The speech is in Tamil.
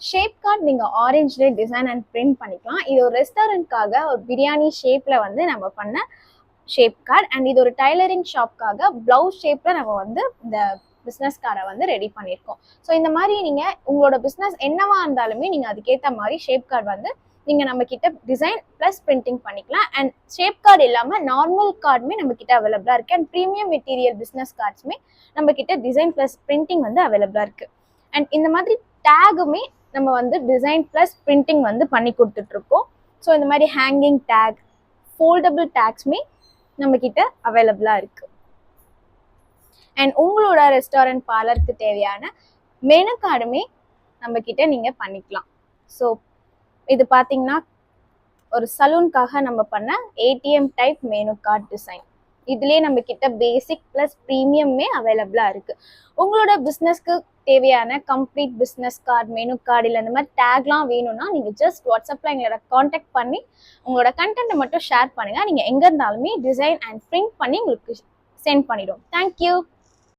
ஷேப் கார்டு நீங்கள் ஆரஞ்சில் டிசைன் அண்ட் பிரிண்ட் பண்ணிக்கலாம். இது ஒரு ரெஸ்டாரண்ட்காக ஒரு பிரியாணி ஷேப்பில் வந்து நம்ம பண்ண ஷேப் கார்டு. அண்ட் இது ஒரு டைலரிங் ஷாப்காக ப்ளவுஸ் ஷேப்பில் நம்ம வந்து இந்த பிஸ்னஸ் கார்டை வந்து ரெடி பண்ணியிருக்கோம். ஸோ இந்த மாதிரி நீங்கள் உங்களோட பிஸ்னஸ் என்னவா இருந்தாலுமே நீங்கள் அதுக்கேற்ற மாதிரி ஷேப் கார்டு வந்து நீங்கள் நம்ம கிட்ட டிசைன் ப்ளஸ் பிரிண்டிங் பண்ணிக்கலாம். அண்ட் ஷேப் கார்டு இல்லாமல் நார்மல் கார்டுமே நம்ம கிட்ட அவைலபிளாக இருக்குது. அண்ட் ப்ரீமியம் மெட்டீரியல் பிஸ்னஸ் கார்ட்ஸுமே நம்ம கிட்ட டிசைன் ப்ளஸ் பிரிண்டிங் வந்து அவைலபிளாக இருக்குது. அண்ட் இந்த மாதிரி டேகுமே நம்ம வந்து டிசைன் ப்ளஸ் பிரிண்டிங் வந்து பண்ணி கொடுத்துட்ருக்கோம். ஸோ இந்த மாதிரி ஹேங்கிங் டேக், ஃபோல்டபுள் டேக்ஸுமே நம்ம கிட்ட அவைலபிளாக இருக்குது. அண்ட் உங்களோட ரெஸ்டாரண்ட் பார்லருக்கு தேவையான மெனு கார்டுமே நம்ம கிட்ட நீங்கள் பண்ணிக்கலாம். ஸோ இது பார்த்தீங்கன்னா ஒரு சலூனுக்காக நம்ம பண்ண ATM type menu card design. இதுலேயே நம்ம கிட்ட பேசிக் ப்ளஸ் ப்ரீமியமே அவைலபிளாக இருக்குது. உங்களோட பிஸ்னஸ்க்கு தேவையான complete business card, menu card இல்லை இந்த மாதிரி டேக்லாம் வேணும்னா நீங்கள் ஜஸ்ட் வாட்ஸ்அப்பில் எங்களோட காண்டாக்ட் பண்ணி உங்களோட கண்டென்ட்டை மட்டும் ஷேர் பண்ணுங்கள். நீங்கள் எங்கே இருந்தாலுமே டிசைன் அண்ட் பிரிண்ட் பண்ணி உங்களுக்கு சென்ட் பண்ணிவிடும். தேங்க்யூ.